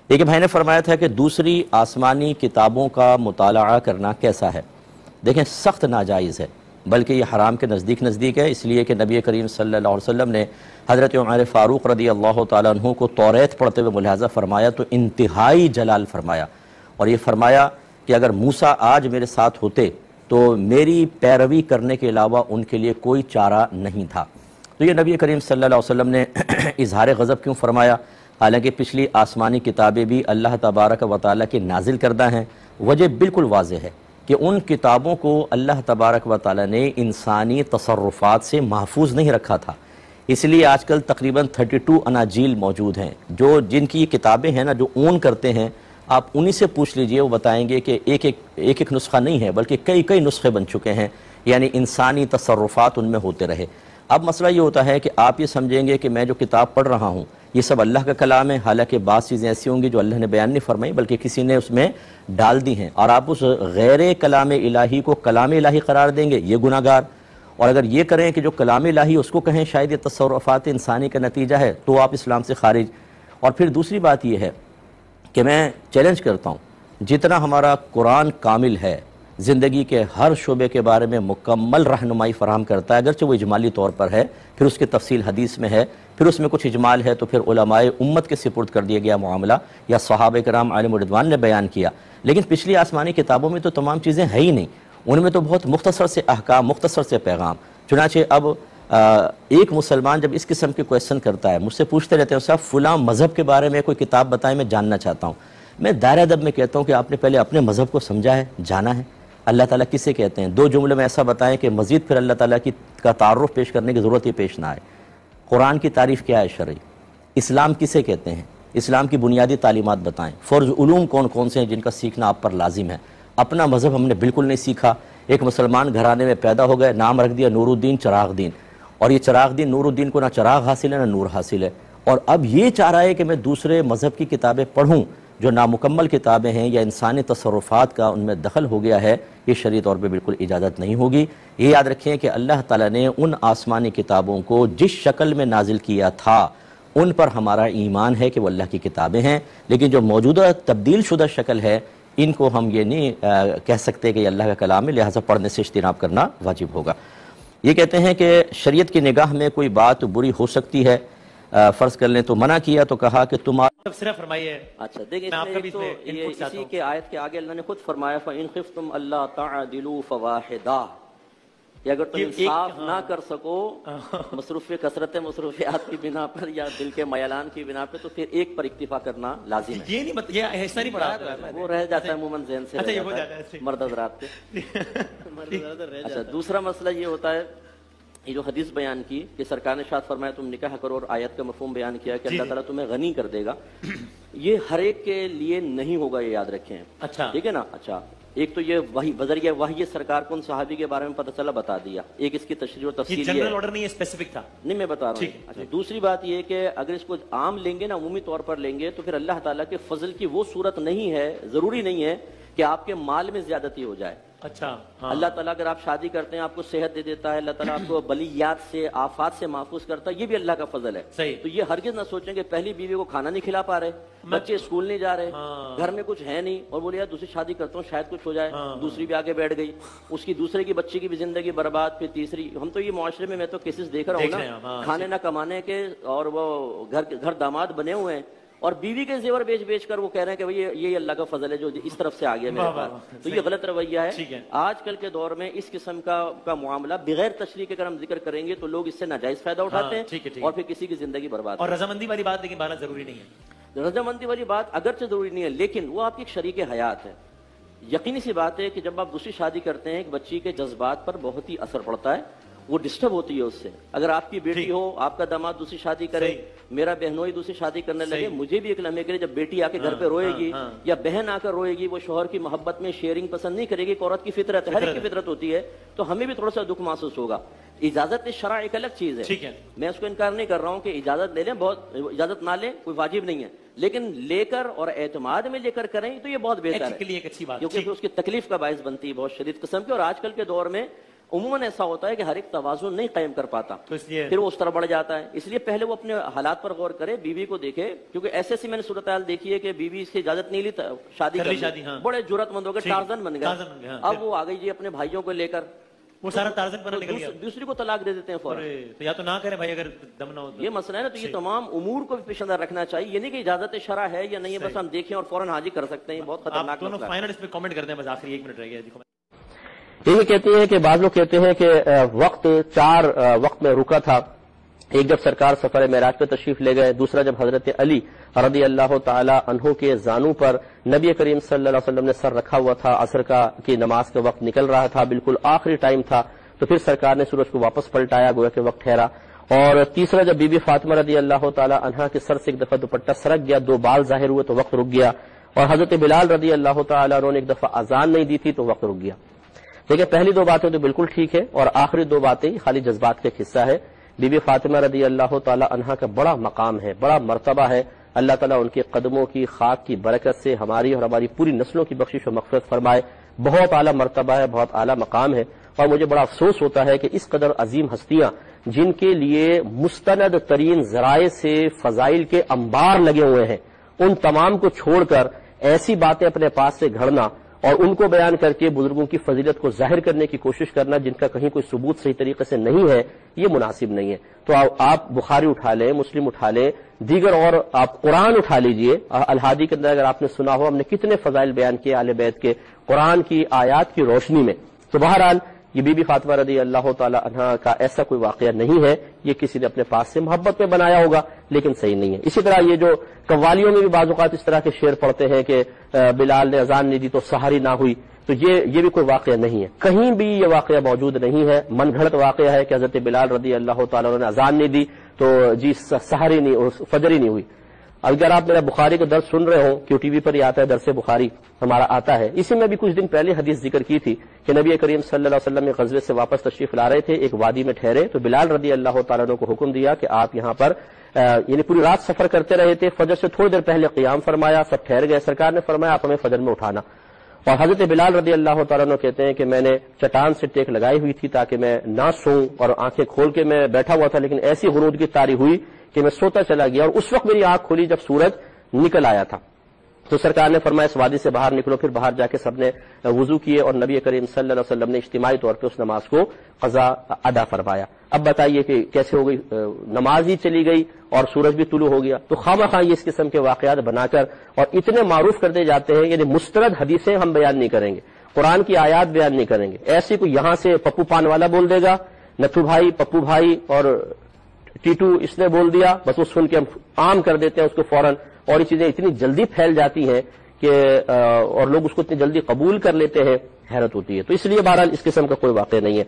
ایک بھائی نے فرمایا تھا کہ دوسری آسمانی کتابوں کا مطالعہ کرنا کیسا ہے؟ دیکھیں سخت ناجائز ہے، بلکہ یہ حرام کے نزدیک ہے، اس لیے کہ نبی کریم صلی اللہ علیہ وسلم نے حضرت عمر فاروق رضی اللہ تعالیٰ عنہ کو توریت پڑھتے ہوئے ملاحظہ فرمایا تو انتہائی جلال فرمایا، اور یہ فرمایا کہ اگر موسیٰ آج میرے ساتھ ہوتے تو میری پیروی کرنے کے علاوہ ان کے لیے کوئی چارہ نہیں تھا۔ تو یہ نبی کریم صلی اللہ علیہ وسلم نے اظہار غضب کیوں فرمایا؟ حالانکہ پچھلی آسمانی کتابیں بھی اللہ تبارک و تعالیٰ کی نازل کردہ ہیں۔ وجہ بالکل واضح ہے کہ ان کتابوں کو اللہ تبارک و تعالیٰ نے انسانی تصرفات سے محفوظ نہیں رکھا تھا، اس لیے آج کل تقریباً 32 اناجیل موجود ہیں، جن کی کتابیں ہیں نا، جو اون کرتے ہیں، آپ انہی سے پوچھ لیجئے، وہ بتائیں گے کہ ایک نسخہ نہیں ہے بلکہ کئی نسخے بن چکے ہیں، یعنی انسانی تصرفات ان میں ہوتے رہے۔ اب مسئلہ یہ ہوتا ہے کہ آپ یہ سمجھیں گے کہ میں جو کتاب پڑھ رہا ہوں یہ سب اللہ کا کلام ہے، حالانکہ بعض چیزیں ایسی ہوں گی جو اللہ نے بیان نہیں فرمائی بلکہ کسی نے اس میں ڈال دی ہیں، اور آپ اس غیر کلام الہی کو کلام الہی قرار دیں گے، یہ گناہ گار۔ اور اگر یہ کریں کہ جو کلام الہی اس کو کہیں شاید یہ تصرفات انسانی کا نتیجہ ہے، تو آپ اسلام سے خارج۔ اور پھر دوسری بات یہ ہے کہ میں چیلنج کرتا ہوں، جتنا ہمارا قرآن کامل ہے، زندگی کے ہر شعبے کے بارے میں مکمل رہنمائی فراہم کرتا ہے، اگرچہ وہ اجمالی طور پر ہے، پھر اس کی تفصیل حدیث میں ہے، پھر اس میں کچھ اجمال ہے تو پھر علماء امت کے سپرد کر دیا گیا معاملہ، یا صحابہ کرام علیہم رضوان نے بیان کیا۔ لیکن پچھلی آسمانی کتابوں میں تو تمام چیزیں ہیں ہی نہیں، ان میں تو بہت مختصر سے احکام، مختصر سے پیغام۔ چنانچہ اب ایک مسلمان جب اس قسم کے کویسچن کرتا ہے، مجھ سے پوچھتے رہتے ہیں صاحب فلاں مذہب کے بارے میں کوئی کتاب بتائیں، میں جاننا چاہتا ہوں۔ میں دائرہ ادب میں کہتا ہوں کہ آپ نے پہلے اپنے مذہب کو سمجھا ہے، جانا ہے، اللہ تعالیٰ کسے کہتے ہیں؟ 2 جملے میں ایسا بتائیں کہ مزید پھر اللہ تعالیٰ کا تعارف پیش کرنے کی ضرورت ہی پیش نہ آئے۔ قرآن کی تعریف کیا ہے شرعی؟ اسلام کسے کہتے ہیں؟ اسلام کی بنیادی تعلیمات بتائیں۔ فرض علوم کون کون سے ہیں جن کا سیکھنا آپ پر لازم ہے؟ اپنا مذہب ہم نے بالکل نہیں سیکھا، ایک مسلمان گھرانے میں پیدا ہو گئے، نام رکھ دیا نور الدین چراغ دین، اور یہ چراغ دین، نور الدین کو نہ چراغ حاصل ہے نہ نور حاصل ہے، اور اب یہ چاہ رہا ہے کہ میں دوسرے مذہب کی کتابیں پڑھوں جو نامکمل کتابیں ہیں یا انسانی تصرفات کا ان میں دخل ہو گیا ہے، یہ شرعی طور پہ بالکل اجازت نہیں ہوگی۔ یہ یاد رکھیں کہ اللہ تعالیٰ نے ان آسمانی کتابوں کو جس شکل میں نازل کیا تھا ان پر ہمارا ایمان ہے کہ وہ اللہ کی کتابیں ہیں، لیکن جو موجودہ تبدیل شدہ شکل ہے ان کو ہم یہ نہیں کہہ سکتے کہ یہ اللہ کا کلام ہے، لہٰذا پڑھنے سے اجتناب کرنا واجب ہوگا۔ یہ کہتے ہیں کہ شریعت کی نگاہ میں کوئی بات بری ہو سکتی ہے، فرض کر لیں تو منع کیا تو کہا کہ تمہارا تفسیرہ فرمائیے۔ اچھا دیکھیں اسی کے آیت کے آگے اللہ نے خود فرمایا فَإِنْ خِفْتُمْ أَلَّا تَعْدِلُوا فَوَاحِدَةً، کہ اگر تم انصاف نہ کر سکو مصروفیات کی بنا پر یا دل کے میلان کی بنا پر، تو پھر ایک پر اکتفا کرنا لازم ہے۔ یہ نہیں یہ ایسا نہیں پڑھا، وہ رہ جاتا ہے عموماً ذہن سے، مرد حضرات کے۔ اچھا دوسرا مسئلہ یہ ہوتا ہے، یہ جو حدیث بیان کی کہ سرکار نے ارشاد فرمایا تم نکاح کرو، اور آیت کا مفہوم بیان کیا کہ اللہ تعالیٰ تمہیں غنی کر دے گا، یہ ہر ایک کے لیے نہیں ہوگا، یہ یاد رکھیں۔ اچھا ٹھیک ہے نا؟ اچھا ایک تو یہ وحی بذریعہ وحی سرکار کو ان صحابی کے بارے میں پتہ چلا بتا دیا، ایک اس کی تشریح اور تفصیل ہے، جنرل آرڈر نہیں ہے، اسپیسیفک تھا، نہیں میں بتا رہا ہوں۔ اچھا دوسری بات یہ کہ اگر اس کو عام لیں گے نا، عمومی طور پر لیں گے، تو پھر اللہ تعالیٰ کے فضل کی وہ صورت نہیں ہے، ضروری نہیں ہے کہ آپ کے مال میں زیادتی ہو جائے۔ اچھا اللہ تعالیٰ اگر آپ شادی کرتے ہیں آپ کو صحت دے دیتا ہے، اللہ تعالیٰ آپ کو بلیات سے، آفات سے محفوظ کرتا ہے، یہ بھی اللہ کا فضل ہے۔ صحیح۔ تو یہ ہرگز نہ سوچیں کہ پہلی بیوی کو کھانا نہیں کھلا پا رہے، بچے اسکول نہیں جا رہے، گھر میں کچھ ہے نہیں، اور بولے یار دوسری شادی کرتا ہوں شاید کچھ ہو جائے، دوسری بھی آگے بیٹھ گئی، اس کی دوسرے کی بچی کی بھی زندگی برباد، پھر تیسری۔ ہم تو یہ معاشرے میں تو کیسز دیکھ رہا ہوں نا، کھانے نہ کمانے کے، اور وہ گھر داماد بنے ہوئے ہیں، اور بیوی کے زیور بیچ کر وہ کہہ رہے ہیں کہ بھئی یہ اللہ کا فضل ہے جو اس طرف سے آ گیا میرے پاس۔ تو یہ غلط رویہ ہے۔ آج کل کے دور میں اس قسم کا معاملہ بغیر تشریح کے اگر ہم ذکر کریں گے تو لوگ اس سے ناجائز فائدہ اٹھاتے ہیں اور پھر کسی کی زندگی برباد۔ اور رضامندی والی بات لیکن بانا ضروری نہیں ہے، رضامندی والی بات اگرچہ ضروری نہیں ہے لیکن وہ آپ کی ایک شریک حیات ہے۔ یقینی سی بات ہے کہ جب آپ دوسری شادی کرتے ہیں ایک بچی کے جذبات پر بہت ہی اثر پڑتا ہے، وہ ڈسٹرب ہوتی ہے اس سے۔ اگر آپ کی بیٹی ہو، آپ کا داماد دوسری شادی کرے، میرا بہنوئی دوسری شادی کرنے لگے، مجھے بھی ایک لمحے کے لیے جب بیٹی آ کے گھر پہ روئے گی یا بہن آ کر روئے گی، وہ شوہر کی محبت میں شیئرنگ پسند نہیں کرے گی، ایک عورت کی فطرت ہے، ہر ایک کی فطرت ہوتی ہے، تو ہمیں بھی تھوڑا سا دکھ محسوس ہوگا۔ اجازت شرع ایک الگ چیز ہے، میں اس کو انکار نہیں کر رہا ہوں کہ اجازت لے لیں، بہت اجازت نہ لیں کوئی واجب نہیں ہے، لیکن لے کر اور اعتماد میں لے کر کریں تو یہ بہت بہتر ہے، کیونکہ اس کی تکلیف کا باعث بنتی ہے بہت شدید قسم کی۔ اور آج کل کے دور میں عموماً ایسا ہوتا ہے کہ ہر ایک توازن نہیں قائم کر پاتا، تو اس لیے پھر وہ اس طرح بڑھ جاتا ہے. اس لیے پہلے وہ اپنے حالات پر غور کرے، بیوی کو دیکھے، کیونکہ ایسے میں نے صورتحال دیکھی ہے کہ بیوی سے اجازت نہیں لی شادی کر لی کر شادی، ہاں. بڑے جرأت مند ہو گئے، ٹارزن بن ٹارزن بن گئے، گئے. ہاں. اب وہ آ گئی جی اپنے بھائیوں کو لے کر، وہ سارا ٹارزن بنا نکل گیا. دوسری کو طلاق دے دیتے ہیں فوراً. تو یا تو نہ کریں بھائی اگر دم نہ ہو تو. یہ مسئلہ ہے نا. تو یہ تمام امور کو بھی پیش نظر رکھنا چاہیے. یہ نہیں کہ اجازت شرع ہے یا نہیں ہے بس ہم دیکھیں اور فوراً حاضر کر سکتے ہیں. یہ بہت آپ خطرناک دونوں مسئلہ ہے. فائنل اس پہ کامنٹ کرتے ہیں. بس آخری 1 منٹ رہ گیا. یہ کہتے ہیں کہ بعض لوگ کہتے ہیں کہ وقت 4 وقت میں رکا تھا. ایک جب سرکار سفر معراج پہ تشریف لے گئے، دوسرا جب حضرت علی رضی اللہ تعالی عنہ کے زانوں پر نبی کریم صلی اللہ علیہ وسلم نے سر رکھا ہوا تھا، عصر کی نماز کا وقت نکل رہا تھا، بالکل آخری ٹائم تھا، تو پھر سرکار نے سورج کو واپس پلٹایا، گویا کہ وقت ٹھہرا. اور تیسرا جب بی بی فاطمہ رضی اللہ تعالی عنہا کے سر سے ایک دفعہ دوپٹہ سرک گیا، 2 بال ظاہر ہوئے تو وقت رک گیا. اور حضرت بلال رضی اللہ تعالی عنہ نے ایک دفعہ اذان نہیں دی تھی تو وقت رک گیا. دیکھیں پہلی 2 باتیں تو بالکل ٹھیک ہے، اور آخری 2 باتیں خالی جذبات کا حصہ ہے. بی بی فاطمہ رضی اللہ تعالی عنہا کا بڑا مقام ہے، بڑا مرتبہ ہے. اللہ تعالیٰ ان کے قدموں کی خاک کی برکت سے ہماری اور ہماری پوری نسلوں کی بخشش و مغفرت فرمائے. بہت اعلیٰ مرتبہ ہے، بہت اعلیٰ مقام ہے. اور مجھے بڑا افسوس ہوتا ہے کہ اس قدر عظیم ہستیاں جن کے لیے مستند ترین ذرائع سے فضائل کے انبار لگے ہوئے ہیں، ان تمام کو چھوڑ کر ایسی باتیں اپنے پاس سے گھڑنا اور ان کو بیان کر کے بزرگوں کی فضیلت کو ظاہر کرنے کی کوشش کرنا جن کا کہیں کوئی ثبوت صحیح طریقے سے نہیں ہے، یہ مناسب نہیں ہے. تو آپ بخاری اٹھا لیں، مسلم اٹھا لیں، دیگر اور آپ قرآن اٹھا لیجئے. الہادی کے اندر اگر آپ نے سنا ہو، ہم نے کتنے فضائل بیان کیے اہل بیت کے قرآن کی آیات کی روشنی میں. تو بہرحال یہ بی بی فاطمہ رضی اللہ تعالی عنہا کا ایسا کوئی واقعہ نہیں ہے، یہ کسی نے اپنے پاس سے محبت میں بنایا ہوگا لیکن صحیح نہیں ہے. اسی طرح یہ جو قوالیوں میں بھی بعض اوقات اس طرح کے شعر پڑھتے ہیں کہ بلال نے اذان نہیں دی تو سحری نہ ہوئی، تو یہ بھی کوئی واقعہ نہیں ہے. کہیں بھی یہ واقعہ موجود نہیں ہے. من گھڑت واقعہ ہے کہ حضرت بلال رضی اللہ تعالی عنہ نے اذان نہیں دی تو جی سحری نہیں، فجری نہیں ہوئی. اگر آپ میرا بخاری کا درس سن رہے ہوں، کیوں ٹی وی پر ہی آتا ہے درس بخاری ہمارا آتا ہے، اسی میں بھی کچھ دن پہلے حدیث ذکر کی تھی کہ نبی کریم صلی اللہ علیہ وسلم غزوے سے واپس تشریف لا رہے تھے، ایک وادی میں ٹھہرے تو بلال رضی اللہ تعالیٰ عنہ کو حکم دیا کہ آپ یہاں پر یعنی پوری رات سفر کرتے رہے تھے، فجر سے تھوڑی دیر پہلے قیام فرمایا، سب ٹھہر گئے. سرکار نے فرمایا آپ ہمیں فجر میں اٹھانا. اور حضرت بلال رضی اللہ تعالیٰ عنہ کہتے ہیں کہ میں نے چٹان سے ٹیک لگائی ہوئی تھی تاکہ میں نہ سوؤں، اور آنکھیں کھول کے میں بیٹھا ہوا تھا، لیکن ایسی غنود کی طاری ہوئی کہ میں سوتا چلا گیا، اور اس وقت میری آنکھ کھلی جب سورج نکل آیا تھا. تو سرکار نے فرمایا اس وادی سے باہر نکلو. پھر باہر جا کے سب نے وضو کیے اور نبی کریم صلی اللہ علیہ وسلم نے اجتماعی طور پہ اس نماز کو قضا ادا فرمایا. اب بتائیے کہ کیسے ہو گئی، نماز ہی چلی گئی اور سورج بھی طلوع ہو گیا. تو خواہ خواہ اس قسم کے واقعات بنا کر اور اتنے معروف کرتے جاتے ہیں، یعنی مستند حدیثیں ہم بیان نہیں کریں گے، قرآن کی آیات بیان نہیں کریں گے. ایسی کوئی یہاں سے پپو پان والا بول دے گا، نتھو بھائی، پپو بھائی اور ٹیٹو اس نے بول دیا، بس وہ سن کے ہم عام کر دیتے ہیں اس کو فوراً، اور یہ چیزیں اتنی جلدی پھیل جاتی ہیں کہ اور لوگ اس کو اتنی جلدی قبول کر لیتے ہیں، حیرت ہوتی ہے. تو اس لیے بہرحال اس قسم کا کوئی واقعہ نہیں ہے.